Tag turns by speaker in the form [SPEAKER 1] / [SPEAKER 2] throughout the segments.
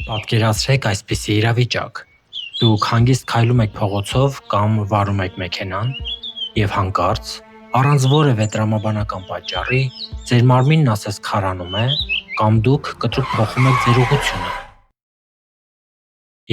[SPEAKER 1] Պատկերացրեք այսպիսի իրավիճակ. դուք հանգիստ քայլում եք փողոցով կամ վարում եք մեքենան, և հանկարծ, առանց որևէ տրամաբանական պատճառի, ձեր մարմինն ասես քարանում է, կամ դուք կտրուկ փոխում եք ձեր ուղղությունը։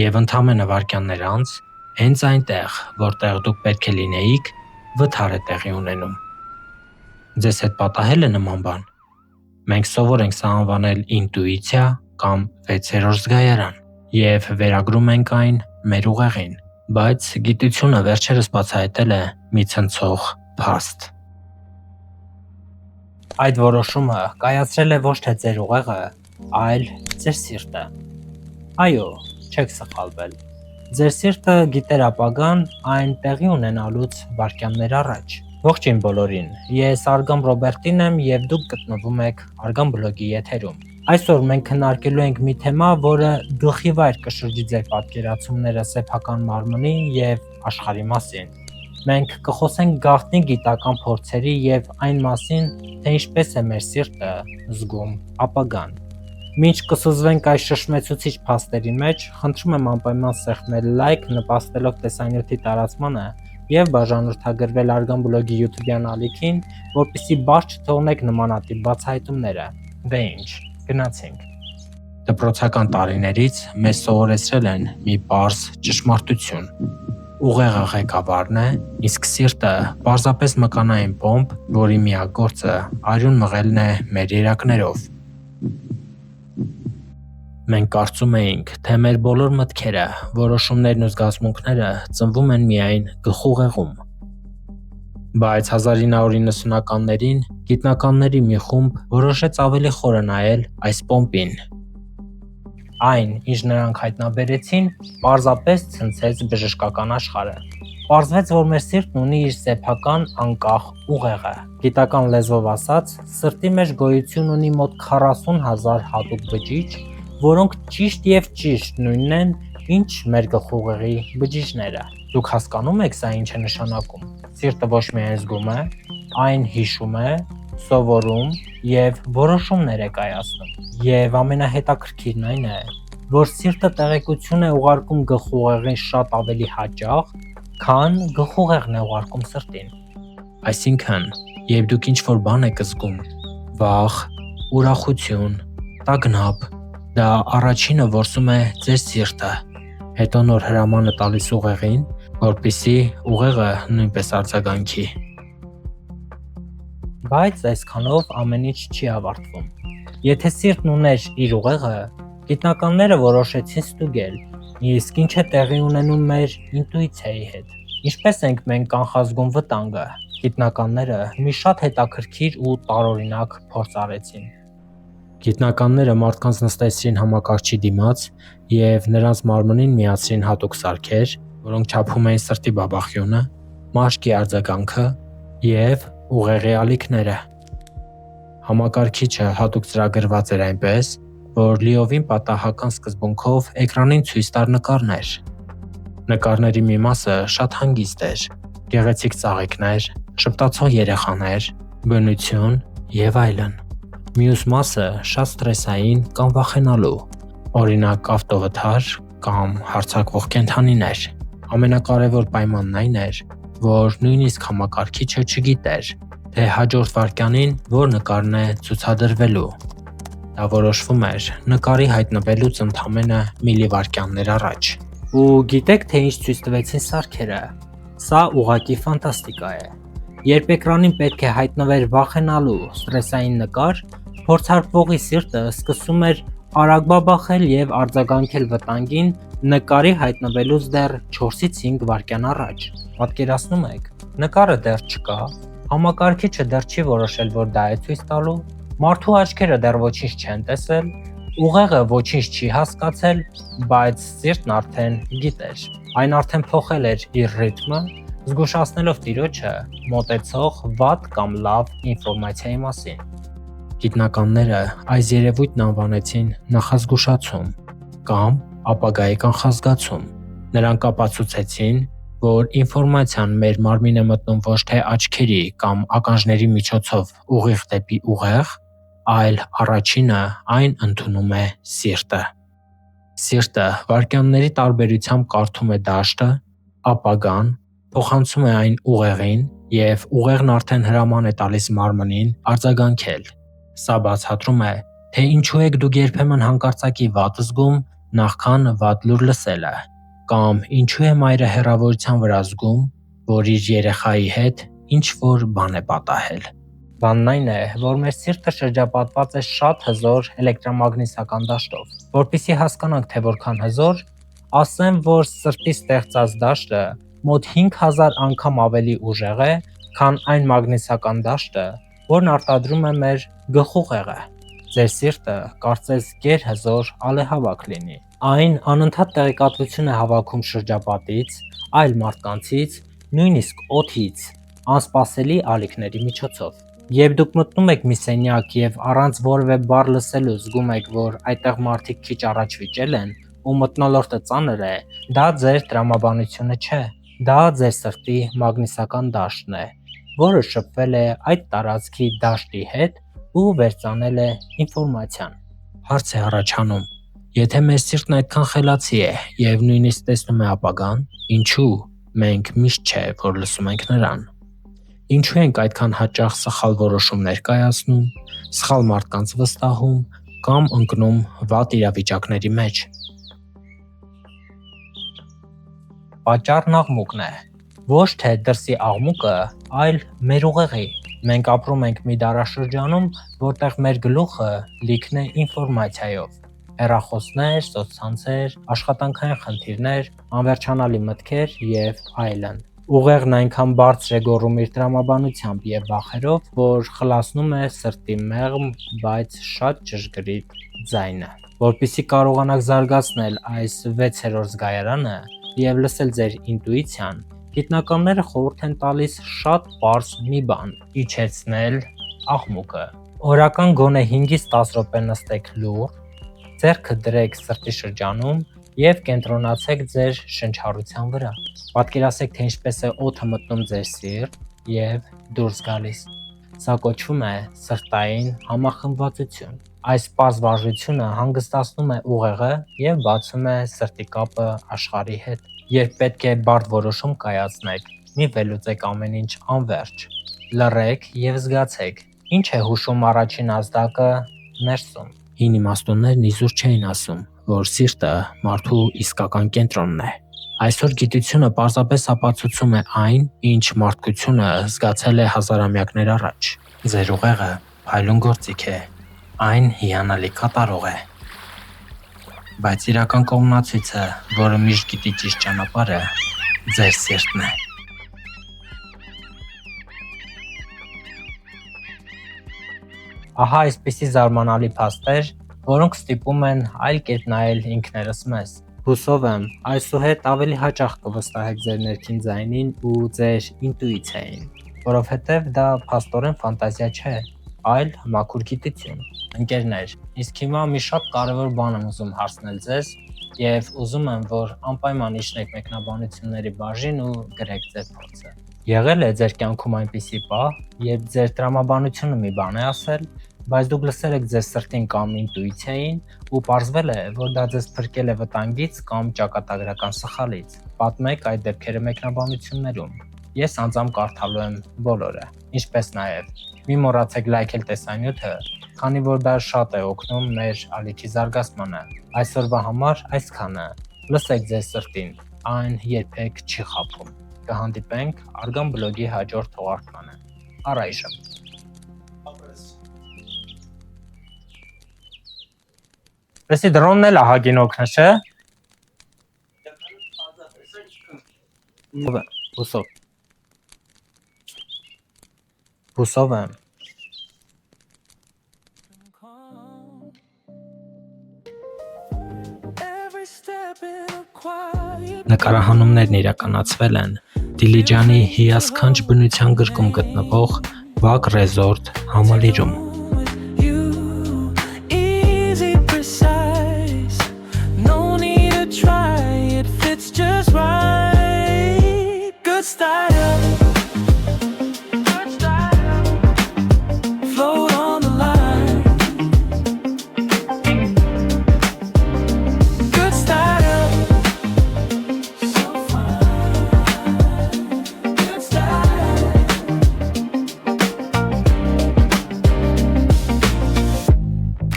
[SPEAKER 1] Եվ ընդամենը վայրկյաններ անց, հենց այնտեղ, որտեղ դուք պետք է լինեիք, վթար է տեղի ունենում։ Ձեզ հետ պատահե՞լ է նման բան։ Մենք սովոր ենք սա անվանել ինտուիցիա կամ վեցերորդ զգայարան, և վերագրում ենք այն մեր ուղեղին, բայց գիտությունը վերջերս բացահայտել է մի ցնցող փաստ։ Այդ որոշումը կայացրել է ոչ թե ձեր ուղեղը, այլ ձեր սիրտը։ Այո, չեք սխալվել։ Ձեր սիրտը գիտեր ապագան այն տեղի ունենալուց վայրկյաններ առաջ։ Ողջույն բոլորին, ես Արգամ Ռոբերտին եմ և դուք գտնվում եք Արգամ բլոգի եթերում։ Այսօր մենք քննարկելու ենք մի թեմա, որը գլխիվայր կշրջի ձեր պատկերացումները սեփական մարմնի և աշխարհի մասին։ Մենք կխոսենք գաղտնի գիտական փորձերի և այն մասին, թե ինչպես է մեր սիրտը զգում ապագան։ Մինչ կսուզվենք այս շշմեցուցիչ փաստերի մեջ, խնդրում եմ անպայման սեղմել լայք, նպաստելով տեսանյութի տարածմանը և բաժանորդագրվել Արգամ բլոգի YouTube-յան ալիքին, որպեսզի բաց չթողնեք նմանատիպ բացահայտումները։ Դե ինչ, գնացինք։ Դպրոցական տարիներից մեզ սովորեցրել են մի պարզ ճշմարտություն. ուղեղը ղեկավարն է, իսկ սիրտը պարզապես մկանային պոմպ, որի միակ գործը արյուն մղելն է մեր երակներով։ Մենք կարծում էինք, թե մեր բոլոր մտքերը, որոշումներն ու զգացմունքները ծնվում են միայն գլխուղեղում։ Բայց 1990-ականներին գիտնականների մի խումբ որոշեց ավելի խորը նայել այս պոմպին։ Այն, ինչ նրանք հայտնաբերեցին, պարզապես ցնցեց բժշկական աշխարհը։ Պարզվեց, որ մեր սիրտն ունի իր սեփական անկախ ուղեղը։ Գիտական լեզվով ասած, սրտի մեջ գոյություն ունի մոտ 40,000 հատուկ բջիջ, որոնք ճիշտ և ճիշտ նույնն են, ինչ մեր գլխուղեղի բջիջները։ Դուք հասկանո՞ւմ եք սա ինչ է նշանակում։ Սիրտը ոչ միայն զգում է, այն հիշում է, սովորում և որոշումներ է կայացնում։ Եվ ամենահետաքրքիրն այն է, որ սիրտը տեղեկություն է ուղարկում գլխուղեղին շատ ավելի հաճախ, քան գլխուղեղն է ուղարկում սրտին։ Այսինքն, երբ դուք ինչ-որ բան եք զգում՝ վախ, ուրախություն, տագնապ, դա առաջինը որսում է ձեր սիրտը, հետո նոր հրաման է տալիս ուղեղին, որպեսզի ուղեղը նույնպես արձագանքի։ Բայց այսքանով ամեն ինչ չի ավարտվում։ Եթե սիրտն ուներ իր ուղեղը, գիտնականները որոշեցին ստուգել, իսկ ինչ է տեղի ունենում մեր ինտուիցիայի հետ։ Ինչպես ենք մենք կանխազգում վտանգը։ Գիտնականները մի շատ հետաքրքիր ու տարօրինակ փորձ արեցին։ Գիտնականները մարդկանց նստեցրին համակարգչի դիմաց և նրանց մարմնին միացրին հատուկ սարքեր, որոնք չափում էին սրտի բաբախյունը, մաշկի արձագանքը և ուղեղի ալիքները։ Համակարգիչը հատուկ ծրագրված էր այնպես, որ լիովին պատահական սկզբունքով էկրանին ցույց տար նկարներ։ Նկարների մի մասը շատ հանգիստ էր՝ գեղեցիկ ծաղիկներ, ժպտացող երեխաներ, բնություն և այլն։ Մյուս մասը շատ սթրեսային կամ վախենալու, օրինակ՝ ավտովթար կամ հարձակվող կենդանիներ։ Ամենակարևոր պայմանն այն էր, որ նույնիսկ համակարգիչը չգիտեր, թե հաջորդ վայրկյանին որ նկարն է ցուցադրվելու։ Դա որոշվում էր նկարի հայտնվելուց ընդամենը միլիվայրկյաններ առաջ։ Ու գիտեք, թե ինչ ցույց տվեցին սարքերը։ Սա ուղղակի ֆանտաստիկա է։ Երբ էկրանին պետք է հայտնվեր վախենալու, սթրեսային նկար, փորձարկվողի սիրտը սկսում էր արագ բաբախել և արձագանքել վտանգին նկարի հայտնվելուց դեռ 4-ից 5 վայրկյան առաջ։ Պատկերացնում եք, նկարը դեռ չկա, համակարգիչը դեռ չի որոշել, որ դա է ցույց տալու, մարդու աչքերը դեռ ոչինչ չեն տեսել, ուղեղը ոչինչ չի հասկացել, բայց սիրտն արդեն գիտեր։ Այն արդեն փոխել էր իր ռիթմը, զգուշացնելով տիրոջը մոտեցող վատ կամ լավ ինֆորմացիայի մասին։ Գիտնականները այս երևույթն անվանեցին նախազգուշացում կամ ապագայի կանխազգացում։ Նրանք ապացուցեցին, որ ինֆորմացիան մեր մարմին է մտնում ոչ թե աչքերի կամ ականջների միջոցով ուղիղ դեպի ուղեղ, այլ առաջինը այն ընդունում է սիրտը։ Սիրտը վայրկյանների տարբերությամբ կարդում է դաշտը, ապագան, փոխանցում է այն ուղեղին և ուղեղն արդեն հրաման է տալիս մարմնին արձագանքել։ Սա բացատրում է, թե ինչու եք դուք երբեմն հանկարծակի վատ զգում, նախքան վատ լուր լսելը, կամ ինչու է մայրը հեռավորության վրա զգում, որ իր երեխայի հետ ինչ-որ բան է պատահել։ Բանն այն է, որ մեր սիրտը շրջապատված է շատ հզոր էլեկտրամագնիսական դաշտով։ Որպեսզի հասկանանք, թե որքան հզոր, ասեմ, որ սրտի ստեղծած դաշտը մոտ 5000 անգամ ավելի ուժեղ է, քան այն մագնիսական դաշտը, որն արտադրում է մեր գլխուղեղը։ Ձեր սիրտը կարծես գերհզոր ալեհավաք լինի։ Այն անընդհատ տեղեկատվություն է հավաքում շրջապատից, այլ մարդկանցից, նույնիսկ օդից, անսպասելի ալիքների միջոցով։ Երբ դուք մտնում եք մի սենյակ և առանց որևէ բառ լսելու զգում եք, որ այդտեղ մարդիկ քիչ առաջ վիճել են, ու մթնոլորտը ծանր է, դա ձեր տրամաբանությունը չէ, դա ձեր սրտի մագնիսական դաշտն է, որը շփվել է այդ տարածքի դաշտի հետ ու վերծանել է ինֆորմացիան։ Հարց է առաջանում. եթե մեր սիրտն այդքան խելացի է և նույնիսկ տեսնում է ապագան, ինչու մենք միշտ չէ, որ լսում ենք նրան։ Ինչու ենք այդքան հաճախ սխալ որոշումներ կայացնում, սխալ մարդկանց վստահում կամ ընկնում վատ իրավիճակների մեջ։ Պատճառն աղմուկն է։ Ոչ թե դրսի աղմուկը, այլ մեր ուղեղի։ Մենք ապրում ենք մի դարաշրջանում, որտեղ մեր գլուխը լիքն է ինֆորմացիայով։ Հեռախոսներ, սոցցանցեր, աշխատանքային խնդիրներ, անվերջանալի մտքեր և այլն։ Ուղեղն այնքան բարձր է գոռում իր տրամաբանությամբ և վախերով, որ խլացնում է սրտի մեղմ, բայց շատ ճշգրիտ ձայնը։ Որպեսզի կարողանաք զարգացնել այս 6-րդ զգայարանը և լսել ձեր ինտուիցիան, գիտնականները խորհուրդ են տալիս շատ պարզ մի բան՝ իջեցնել աղմուկը։ Օրական գոնե 5-ից 10 րոպե նստեք լուռ, ձեռքը դրեք սրտի շրջանում և կենտրոնացեք ձեր շնչառության վրա։ Պատկերացրեք, թե ինչպես է օդը մտնում ձեր սիրտ և դուրս գալիս։ Սա կոչվում է սրտային համախմբվածություն։ Այս պարզ վարժությունը հանգստացնում է ուղեղը և բացում է սրտի կապը աշխարհի հետ։ Երբ պետք է բարդ որոշում կայացնեք, մի վերլուծեք ամեն ինչ անվերջ։ Լռեք և զգացեք՝ ինչ է հուշում առաջին ազդակը ներսում։ Հին իմաստուններն իզուր չէին ասում, որ սիրտը մարդու իսկական կենտրոնն է։ Այսօր գիտությունը պարզապես ապացուցում է այն, ինչ մարդկությունը զգացել է հազարամյակներ առաջ։ Ձեր ուղեղը փայլուն գործիք է, այն հիանալի կատարող է։ Բայց իրական կողմնացույցը, որը միշտ գիտի ճիշտ ճանապարհը, ձեր սիրտն է։ Ահա այսպիսի զարմանալի փաստեր, որոնք ստիպում են այլ կերպ նայել ինքներս մեզ։ Հուսով եմ, այսուհետ ավելի հաճախ կվստահեք ձեր ներքին ձայնին ու ձեր ինտուիցիային, որովհետև դա փաստորեն ֆանտազիա չէ, այլ մաքուր գիտություն։ Ընկերներ, իսկ հիմա մի շատ կարևոր բան եմ ուզում հարցնել ձեզ և ուզում եմ, որ անպայման իջնեք մեկնաբանությունների բաժին ու գրեք ձեր փորձը։ Եղե՞լ է ձեր կյանքում այնպիսի պահ, երբ ձեր տրամաբանությունը մի բան է ասել, բայց դուք լսել եք ձեր սրտին կամ ինտուիցիային ու պարզվել է, որ դա ձեզ փրկել է վտանգից կամ ճակատագրական սխալից։ Պատմեք այդ դեպքերը մեկնաբանություններում։ Ես անձամբ կարդալու եմ բոլորը։ Ինչպես նաև մի մոռացեք լայքել տեսանյութը, քանի որ դա շատ է օգնում մեր ալիքի զարգացմանը։ Այսօրվա համար այսքանը։ Լսեք ձեր սրտին, այն երբեք չի խաբում։ Կհանդիպենք Արգան բլոգի հաջորդ թողարկմանը։ Առայժմ։ Լսի դրոնն էլ ահագին օգնը, չէ՞։ Հուսով եմ։ Նկարահանումներն իրականացվել են Դիլիջանի հիասքանչ բնության գրկում գտնվող Վակ Ռեզորտ համալիրում։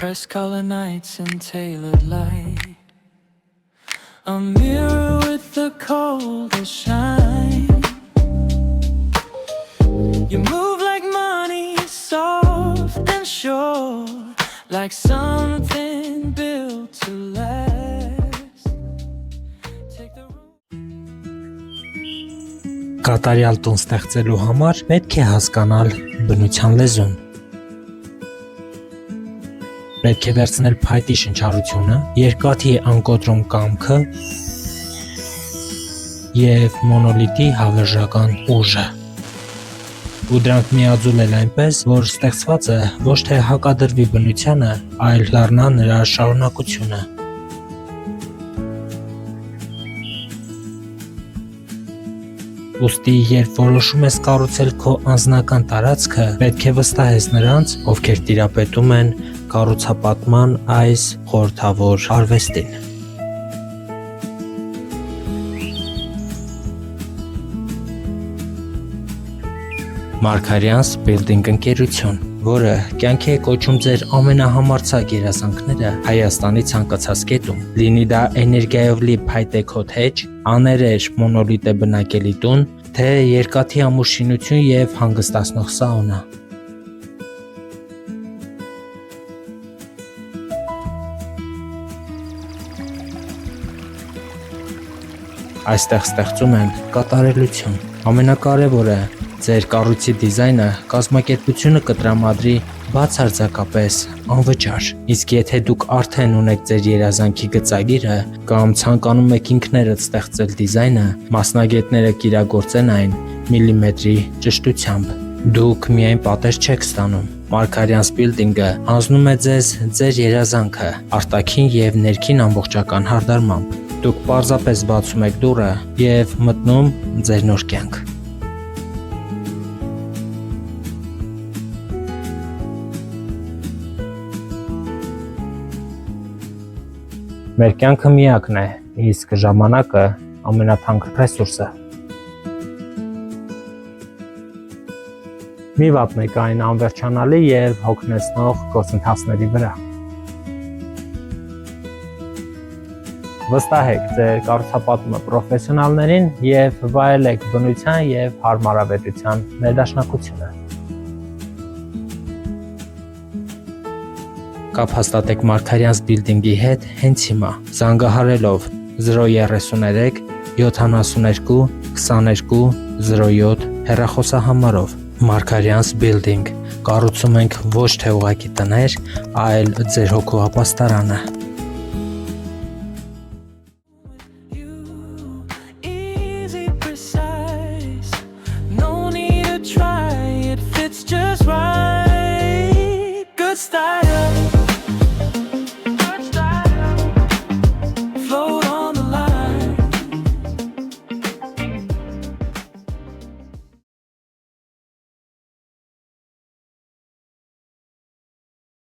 [SPEAKER 2] Press color nights and tailored light. A mirror with the coldest shine. You move like money, soft and sure, like something built to last. Take the
[SPEAKER 1] Կատարյալ տուն ստեղծելու համար պետք է հասկանալ բնության լեզուն։ Պետք է վերցնել փայտի շնչառությունը, երկաթի անկոտրում կամքը և մոնոլիթի հավերժական ուժը։ Ու դրանք միաձուլել այնպես, որ ստեղծվածը ոչ թե հակադրվի բնությանը, այլ դառնա նրա շարունակությունը։ Ուստի, երբ որոշում ես կառուցել քո անձնական տարածքը, պետք է վստահես նրանց, ովքեր տիրապետում են կառուցապատման այս խորհրդավոր արվեստին։ Մարգարյանց Building ընկերություն, որը կյանքի է կոչում ձեր ամենահամարձակ երազանքները Հայաստանի ցանկացած կետում, լինի դա էներգիայով լի փայտե քոթեջ, աներեջ մոնոլիթե բնակելի տուն, թե երկաթի ամուր շինություն և հանգստացնող սաունա։ Այստեղ ստեղծում են կատարելություն։ Ամենակարևորը ձեր կառույցի դիզայնը կազմակերպությունը կտրամադրի բացարձակապես անվճար։ Իսկ եթե դուք արդեն ունեք ձեր երազանքի գծագիրը կամ ցանկանում եք ինքներդ ստեղծել դիզայնը, մասնագետները կիրագործեն այն միլիմետրի ճշտությամբ։ Դուք միայն պատեր չեք ստանում։ Մարգարյանց Building-ը հանձնում է ձեզ ձեր երազանքը արտաքին և ներքին ամբողջական հարդարմամբ։ Դուք պարզապես բացում եք դուռը և մտնում ձեր նոր կյանք։ Մեր կյանքը միակն է, իսկ ժամանակը ամենաթանկ ռեսուրսը։ Մի վատնեք այն անվերջանալի և հոգնեցնող գործընթացների վրա։ Վստահեք ձեր կառուցապատումը պրոֆեսիոնալներին և վայելեք բնության և հարմարավետության ներդաշնակությունը։ Կապ հաստատեք Մարգարյանց Building-ի հետ հենց հիմա, զանգահարելով 033 72 22 07 հեռախոսահամարով։ Մարգարյանց Building, կառուցում ենք ոչ թե ուղղակի տներ, այլ ձեր հոգու ապաստարանը։